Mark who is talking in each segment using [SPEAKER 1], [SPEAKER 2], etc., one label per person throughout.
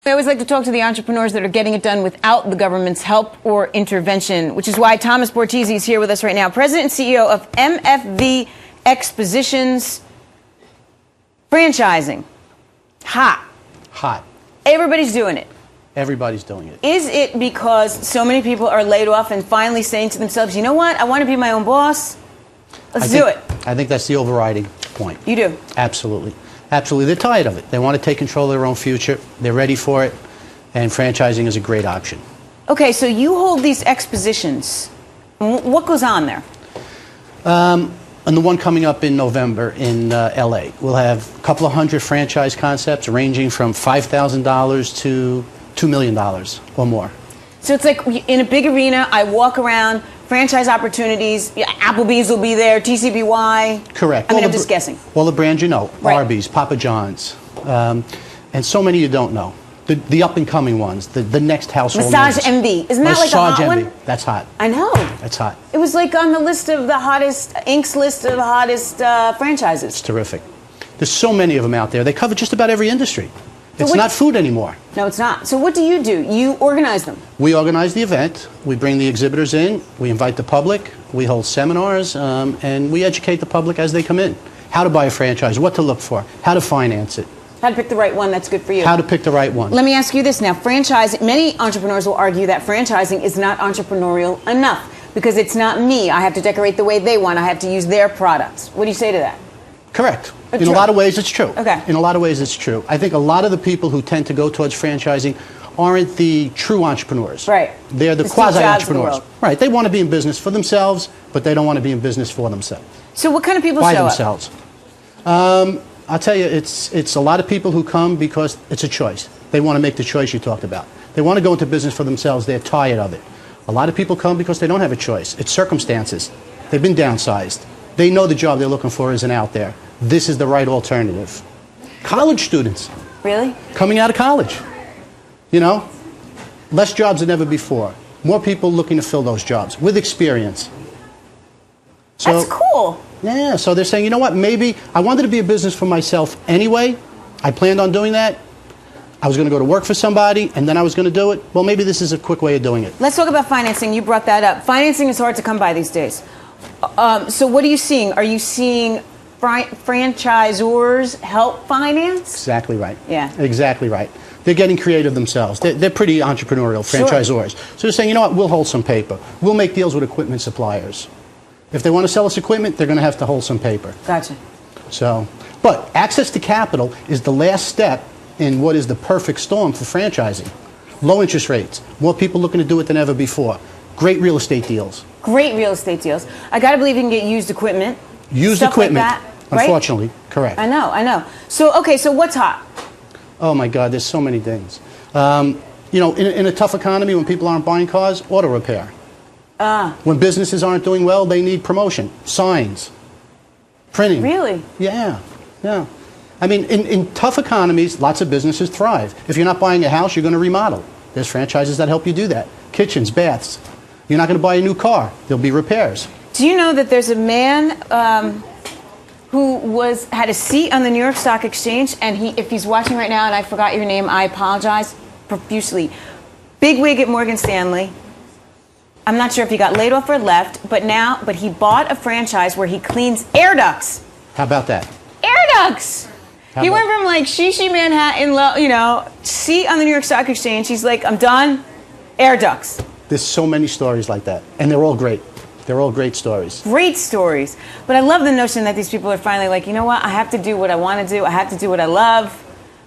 [SPEAKER 1] I always like to talk to the entrepreneurs that are getting it done without the government's help or intervention, which is why Thomas Bortizzi is here with us right now, President and CEO of MFV Expositions. Franchising. Hot.
[SPEAKER 2] Hot.
[SPEAKER 1] Everybody's doing it.
[SPEAKER 2] Everybody's doing it.
[SPEAKER 1] Is it because so many people are laid off and finally saying to themselves, you know what, I want to be my own boss? Let's do it.
[SPEAKER 2] I think that's the overriding point.
[SPEAKER 1] You do?
[SPEAKER 2] Absolutely. Absolutely. They're tired of it. They want to take control of their own future. They're ready for it. And franchising is a great option.
[SPEAKER 1] Okay, so you hold these expositions. What goes on there?
[SPEAKER 2] And the one coming up in November in LA, we'll have a couple of hundred franchise concepts ranging from $5,000 to $2 million or more.
[SPEAKER 1] So it's like in a big arena, I walk around, franchise opportunities, Applebee's will be there, TCBY.
[SPEAKER 2] Correct.
[SPEAKER 1] I mean, I'm just guessing.
[SPEAKER 2] All the brands you know,
[SPEAKER 1] Right.
[SPEAKER 2] Arby's, Papa John's, and so many you don't know. The up-and-coming ones, the next household
[SPEAKER 1] Massage
[SPEAKER 2] names.
[SPEAKER 1] MV. Isn't that like a hot
[SPEAKER 2] Massage
[SPEAKER 1] one?
[SPEAKER 2] MV. That's hot.
[SPEAKER 1] I know.
[SPEAKER 2] That's hot.
[SPEAKER 1] It was like on the list of the hottest, Inc.'s list of the hottest franchises.
[SPEAKER 2] It's terrific. There's so many of them out there. They cover just about every industry. It's
[SPEAKER 1] what-
[SPEAKER 2] not food anymore.
[SPEAKER 1] No, it's not. So what do? You organize them.
[SPEAKER 2] We organize the event. We bring the exhibitors in. We invite the public. We hold seminars, and we educate the public as they come in. How to buy a franchise, what to look for, how to finance it,
[SPEAKER 1] How to pick the right one that's good for you.
[SPEAKER 2] how to pick the right one.
[SPEAKER 1] Let me ask you this now. Many entrepreneurs will argue that franchising is not entrepreneurial enough because it's not me. I have to decorate the way they want. I have to use their products. What do you say to that?
[SPEAKER 2] Correct. In
[SPEAKER 1] True.
[SPEAKER 2] a lot of ways, it's true.
[SPEAKER 1] Okay.
[SPEAKER 2] In a lot of ways, it's true. I think a lot of the people who tend to go towards franchising aren't the true entrepreneurs.
[SPEAKER 1] Right.
[SPEAKER 2] They're the
[SPEAKER 1] The Steve Jobs of the
[SPEAKER 2] quasi-entrepreneurs.
[SPEAKER 1] world.
[SPEAKER 2] Right. They want to be in business for themselves, but they don't want to be in business for themselves.
[SPEAKER 1] So what kind of people
[SPEAKER 2] By
[SPEAKER 1] show
[SPEAKER 2] themselves. I'll tell you, it's a lot of people who come because it's a choice. They want to make the choice you talked about. They want to go into business for themselves. They're tired of it. A lot of people come because they don't have a choice. It's circumstances. They've been downsized. They know the job they're looking for isn't out there. This is the right alternative. College students
[SPEAKER 1] up? Really?
[SPEAKER 2] coming out of college. You know, less jobs than ever before. More people looking to fill those jobs with experience. So,
[SPEAKER 1] That's cool.
[SPEAKER 2] yeah, so they're saying, you know what, maybe I wanted to be a business for myself anyway. I planned on doing that. I was going to go to work for somebody, and then I was going to do it. Well, maybe this is a quick way of doing it.
[SPEAKER 1] Let's talk about financing. You brought that up. Financing is hard to come by these days. So what are you seeing? Are you seeing franchisors help finance?
[SPEAKER 2] Exactly right.
[SPEAKER 1] Yeah.
[SPEAKER 2] Exactly right. They're getting creative themselves. They're pretty entrepreneurial,
[SPEAKER 1] Sure.
[SPEAKER 2] franchisors. So they're saying, you know what, we'll hold some paper. We'll make deals with equipment suppliers. If they want to sell us equipment, they're going to have to hold some paper.
[SPEAKER 1] Gotcha.
[SPEAKER 2] So, but access to capital is the last step in what is the perfect storm for franchising. Low interest rates, more people looking to do it than ever before. Great real estate deals.
[SPEAKER 1] Great real estate deals. I got to believe you can get used equipment.
[SPEAKER 2] Used
[SPEAKER 1] stuff
[SPEAKER 2] equipment,
[SPEAKER 1] like that, right?
[SPEAKER 2] unfortunately, correct.
[SPEAKER 1] I know. So, okay, so what's hot?
[SPEAKER 2] Oh my God, there's so many things. You know, in a tough economy, when people aren't buying cars, auto repair. When businesses aren't doing well, they need promotion, signs, printing.
[SPEAKER 1] Really?
[SPEAKER 2] Yeah. I mean, in tough economies, lots of businesses thrive. If you're not buying a house, you're going to remodel. There's franchises that help you do that. Kitchens, baths. You're not going to buy a new car. There'll be repairs.
[SPEAKER 1] Do you know that there's a man who had a seat on the New York Stock Exchange, and if he's watching right now, and I forgot your name, I apologize profusely. Big wig at Morgan Stanley. I'm not sure if he got laid off or left, but he bought a franchise where he cleans air ducts.
[SPEAKER 2] How about that?
[SPEAKER 1] Air ducts. He went from like Shishi Manhattan, seat on the New York Stock Exchange. He's like, I'm done. Air ducts.
[SPEAKER 2] There's so many stories like that, and they're all great. They're all great stories.
[SPEAKER 1] Great stories. But I love the notion that these people are finally like, you know what? I have to do what I want to do. I have to do what I love.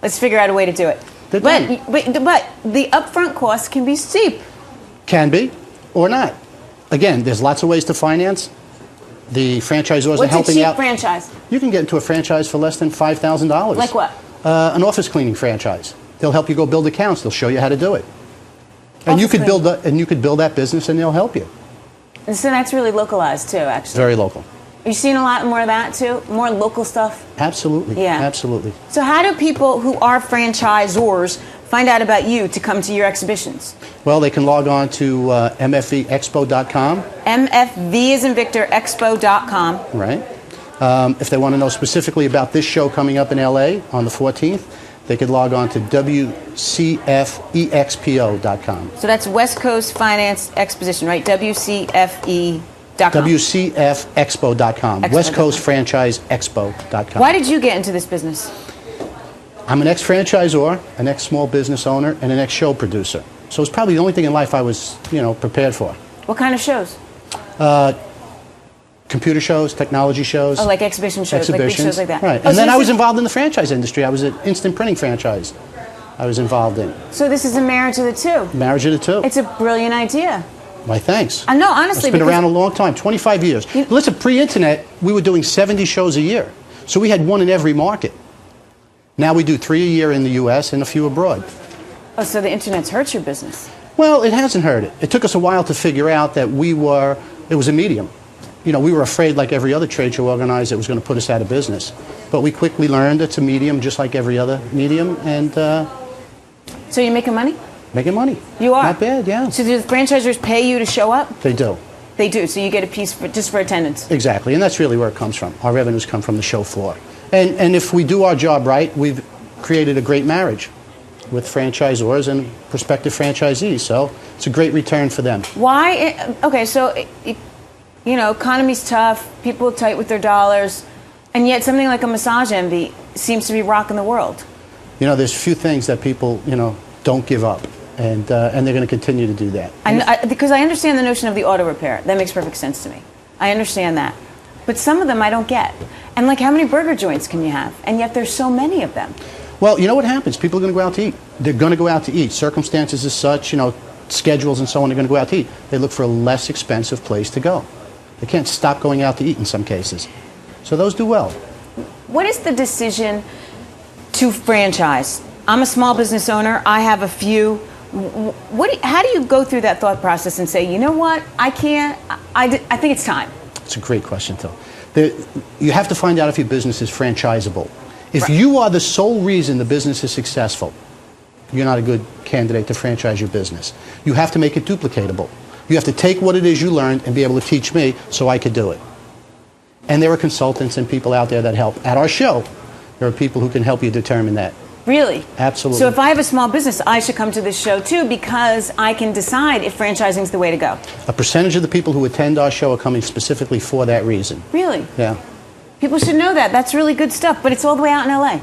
[SPEAKER 1] Let's figure out a way to do it. But the upfront costs can be steep.
[SPEAKER 2] Can be, or not. Again, there's lots of ways to finance. The franchisors are helping out.
[SPEAKER 1] What's a cheap franchise?
[SPEAKER 2] You can get into a franchise for less than $5,000.
[SPEAKER 1] Like what?
[SPEAKER 2] An office cleaning franchise. They'll help you go build accounts. They'll show you how to do it. And you could build that business, and they'll help you.
[SPEAKER 1] And so that's really localized too, actually.
[SPEAKER 2] Very local.
[SPEAKER 1] Are you seeing a lot more of that too? More local stuff?
[SPEAKER 2] Absolutely.
[SPEAKER 1] Yeah.
[SPEAKER 2] Absolutely.
[SPEAKER 1] So how do people who are franchisors find out about you to come to your exhibitions?
[SPEAKER 2] Well, they can log on to mfvexpo.com.
[SPEAKER 1] MFV is in Victor, expo.com.
[SPEAKER 2] Right. If they want to know specifically about this show coming up in LA on the 14th, they could log on to WCFEXPO.com.
[SPEAKER 1] So that's West Coast Finance Exposition, right? WCFE.com.
[SPEAKER 2] WCFExpo.com. West Coast Franchise Expo.com.
[SPEAKER 1] Why did you get into this business?
[SPEAKER 2] I'm an ex-franchisor, an ex-small business owner, and an ex-show producer. So it's probably the only thing in life I was, prepared for.
[SPEAKER 1] What kind of shows?
[SPEAKER 2] Computer shows, technology shows.
[SPEAKER 1] Oh, like exhibition shows, like big shows like that.
[SPEAKER 2] Right.
[SPEAKER 1] Oh,
[SPEAKER 2] And then
[SPEAKER 1] so
[SPEAKER 2] I was involved in the franchise industry. I was an instant printing franchise I was involved in.
[SPEAKER 1] So this is a marriage of the two.
[SPEAKER 2] Marriage of the two.
[SPEAKER 1] It's a brilliant idea.
[SPEAKER 2] Why, thanks.
[SPEAKER 1] I know, honestly.
[SPEAKER 2] It's been around a long time, 25 years. Listen, pre-internet, we were doing 70 shows a year. So we had one in every market. Now we do 3 a year in the U.S. and a few abroad.
[SPEAKER 1] Oh, so the internet's hurt your business.
[SPEAKER 2] Well, it hasn't hurt it. It took us a while to figure out that it was a medium. We were afraid, like every other trade show organizer, it was going to put us out of business. But we quickly learned it's a medium just like every other medium, and
[SPEAKER 1] So you're making money?
[SPEAKER 2] making money.
[SPEAKER 1] You are?
[SPEAKER 2] Not bad, yeah.
[SPEAKER 1] So do the franchisors pay you to show up?
[SPEAKER 2] They do.
[SPEAKER 1] They do, so you get a piece just for attendance.
[SPEAKER 2] Exactly, and that's really where it comes from. Our revenues come from the show floor. And if we do our job right, we've created a great marriage with franchisors and prospective franchisees, so it's a great return for them.
[SPEAKER 1] Why? Okay, so, economy's tough, people are tight with their dollars, and yet something like a Massage Envy seems to be rocking the world.
[SPEAKER 2] There's few things that people, don't give up, and they're going to continue to do that.
[SPEAKER 1] Because I understand the notion of the auto repair. That makes perfect sense to me. I understand that. But some of them I don't get. And how many burger joints can you have? And yet there's so many of them.
[SPEAKER 2] Well, you know what happens? People are going to go out to eat. They're going to go out to eat. Circumstances as such, schedules and so on, they're going to go out to eat. They look for a less expensive place to go. They can't stop going out to eat in some cases. So those do well.
[SPEAKER 1] What is the decision to franchise? I'm a small business owner. I have a few. How do you go through that thought process and say, you know what, I can't, I think it's time?
[SPEAKER 2] It's a great question, Phil. You have to find out if your business is franchisable. If
[SPEAKER 1] Right.
[SPEAKER 2] you are the sole reason the business is successful, you're not a good candidate to franchise your business. You have to make it duplicatable. You have to take what it is you learned and be able to teach me so I could do it. And there are consultants and people out there that help. At our show, there are people who can help you determine that.
[SPEAKER 1] Really?
[SPEAKER 2] Absolutely.
[SPEAKER 1] So if I have a small business, I should come to this show too because I can decide if franchising is the way to go.
[SPEAKER 2] A percentage of the people who attend our show are coming specifically for that reason.
[SPEAKER 1] Really?
[SPEAKER 2] Yeah.
[SPEAKER 1] People should know that. That's really good stuff, but it's all the way out in LA.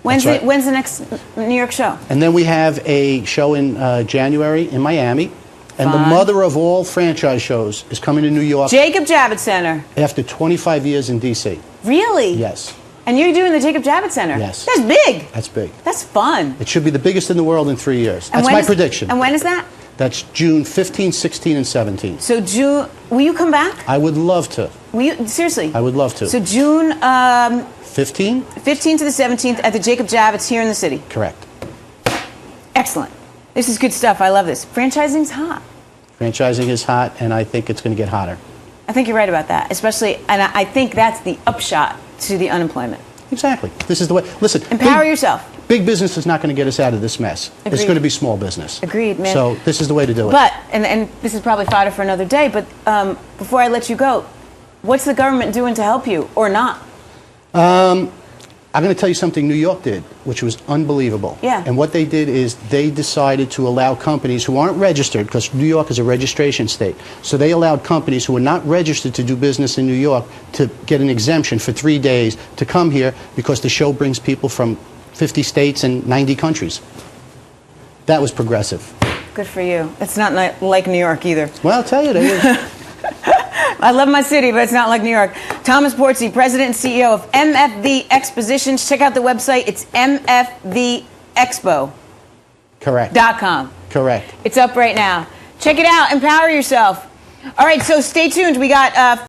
[SPEAKER 1] When's
[SPEAKER 2] That's right.
[SPEAKER 1] When's the next New York show?
[SPEAKER 2] And then we have a show in January in Miami. And the mother of all franchise shows is coming to New York
[SPEAKER 1] Jacob Javits Center.
[SPEAKER 2] after 25 years in D.C.
[SPEAKER 1] Really?
[SPEAKER 2] Yes.
[SPEAKER 1] And you're doing the Jacob Javits Center?
[SPEAKER 2] Yes.
[SPEAKER 1] That's big.
[SPEAKER 2] That's big.
[SPEAKER 1] That's fun.
[SPEAKER 2] It should be the biggest in the world in 3 years.
[SPEAKER 1] And
[SPEAKER 2] That's
[SPEAKER 1] when
[SPEAKER 2] my
[SPEAKER 1] is-
[SPEAKER 2] prediction.
[SPEAKER 1] And when is that?
[SPEAKER 2] That's June 15, 16, and 17.
[SPEAKER 1] So June. Will you come back?
[SPEAKER 2] I would love to.
[SPEAKER 1] Will you seriously?
[SPEAKER 2] I would love to.
[SPEAKER 1] So June
[SPEAKER 2] 15?
[SPEAKER 1] 15th to the 17th at the Jacob Javits here in the city.
[SPEAKER 2] Correct.
[SPEAKER 1] Excellent. This is good stuff. I love this. Franchising's hot.
[SPEAKER 2] Franchising is hot, and I think it's going to get hotter.
[SPEAKER 1] I think you're right about that, especially, and I think that's the upshot to the unemployment.
[SPEAKER 2] Exactly. This is the way. Listen.
[SPEAKER 1] Empower yourself.
[SPEAKER 2] Big business is not going to get us out of this mess.
[SPEAKER 1] Agreed.
[SPEAKER 2] It's going to be small business.
[SPEAKER 1] Agreed, man.
[SPEAKER 2] So this is the way to do it.
[SPEAKER 1] But, and this is probably fodder for another day, but before I let you go, what's the government doing to help you or not?
[SPEAKER 2] I'm going to tell you something New York did, which was unbelievable.
[SPEAKER 1] Yeah.
[SPEAKER 2] And what they did is they decided to allow companies who aren't registered, because New York is a registration state, so they allowed companies who are not registered to do business in New York to get an exemption for 3 days to come here because the show brings people from 50 states and 90 countries. That was progressive.
[SPEAKER 1] Good for you. It's not like New York either.
[SPEAKER 2] Well, I'll tell you, they
[SPEAKER 1] I love my city, but it's not like New York. Thomas Portzi, President and CEO of MFV Expositions. Check out the website. It's mfvexpo.com.
[SPEAKER 2] Correct. Correct.
[SPEAKER 1] It's up right now. Check it out. Empower yourself. All right, so stay tuned. We got